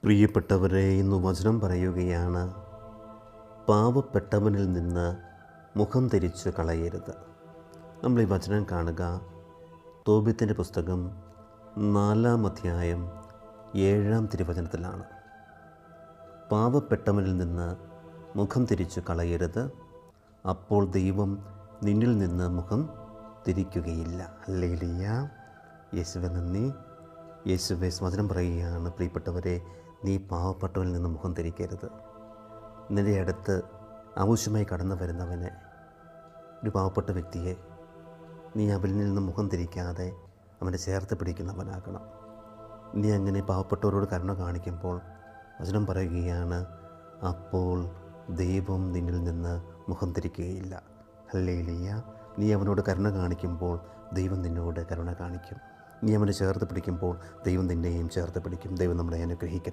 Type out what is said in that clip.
പ്രിയപ്പെട്ടവരെ, ഇന്ന് വചനം പറയുകയാണ്, പാവപ്പെട്ടവനിൽ നിന്ന് മുഖം തിരിച്ചു കളയരുത്. നമ്മൾ ഈ വചനം കാണുക തോബിത്തിൻ്റെ പുസ്തകം 4-ാം അധ്യായം 7-ാം തിരുവചനത്തിലാണ്. പാവപ്പെട്ടവനിൽ നിന്ന് മുഖം തിരിച്ചു കളയരുത്, അപ്പോൾ ദൈവം നിന്നിൽ നിന്ന് മുഖം തിരിക്കുകയില്ല. ഹല്ലേലൂയ. യേശുവേ നന്ദി. യേശുവേ വചനം പറയുകയാണ്, പ്രിയപ്പെട്ടവരെ, നീ പാവപ്പെട്ടവനിൽ നിന്ന് മുഖം തിരിക്കരുത്. നിന്റെ അടുത്ത് ആവശ്യമായി കടന്നു വരുന്നവനെ, ഒരു പാവപ്പെട്ട വ്യക്തിയെ, നീ അവനിൽ നിന്ന് മുഖം തിരിക്കാതെ അവനെ ചേർത്ത് പിടിക്കുന്നവനാകണം. നീ അങ്ങനെ പാവപ്പെട്ടവരോട് കരുണ കാണിക്കുമ്പോൾ വചനം പറയുകയാണ്, അപ്പോൾ ദൈവം നിന്നിൽ നിന്ന് മുഖം തിരിക്കുകയില്ല. ഹല്ലേലൂയ. നീ അവനോട് കരുണ കാണിക്കുമ്പോൾ ദൈവം നിന്നോട് കരുണ കാണിക്കും. നീ അവനെ ചേർത്ത് പിടിക്കുമ്പോൾ ദൈവം നിന്നെയും ചേർത്ത് പിടിക്കും. ദൈവം നമ്മളെ അനുഗ്രഹിക്കട്ടെ.